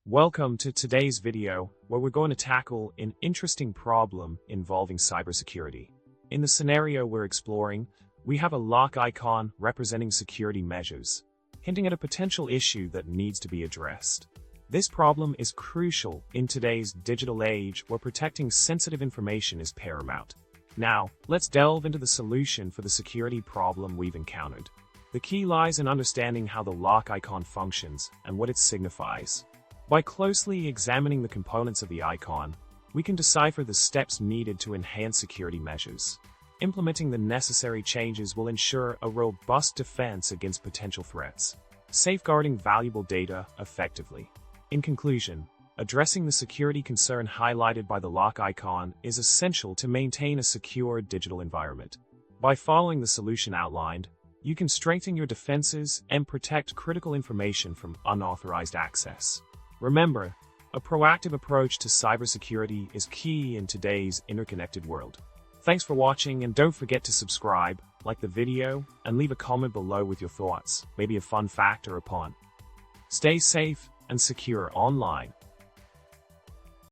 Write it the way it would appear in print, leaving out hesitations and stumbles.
Welcome to today's video, where we're going to tackle an interesting problem involving cybersecurity. In the scenario we're exploring, we have a lock icon representing security measures, hinting at a potential issue that needs to be addressed. This problem is crucial in today's digital age where protecting sensitive information is paramount. Now, let's delve into the solution for the security problem we've encountered. The key lies in understanding how the lock icon functions and what it signifies. By closely examining the components of the icon, we can decipher the steps needed to enhance security measures. Implementing the necessary changes will ensure a robust defense against potential threats, safeguarding valuable data effectively. In conclusion, addressing the security concern highlighted by the lock icon is essential to maintain a secure digital environment. By following the solution outlined, you can strengthen your defenses and protect critical information from unauthorized access. Remember, a proactive approach to cybersecurity is key in today's interconnected world. Thanks for watching, and don't forget to subscribe, like the video, and leave a comment below with your thoughts, maybe a fun fact or a pun. Stay safe and secure online.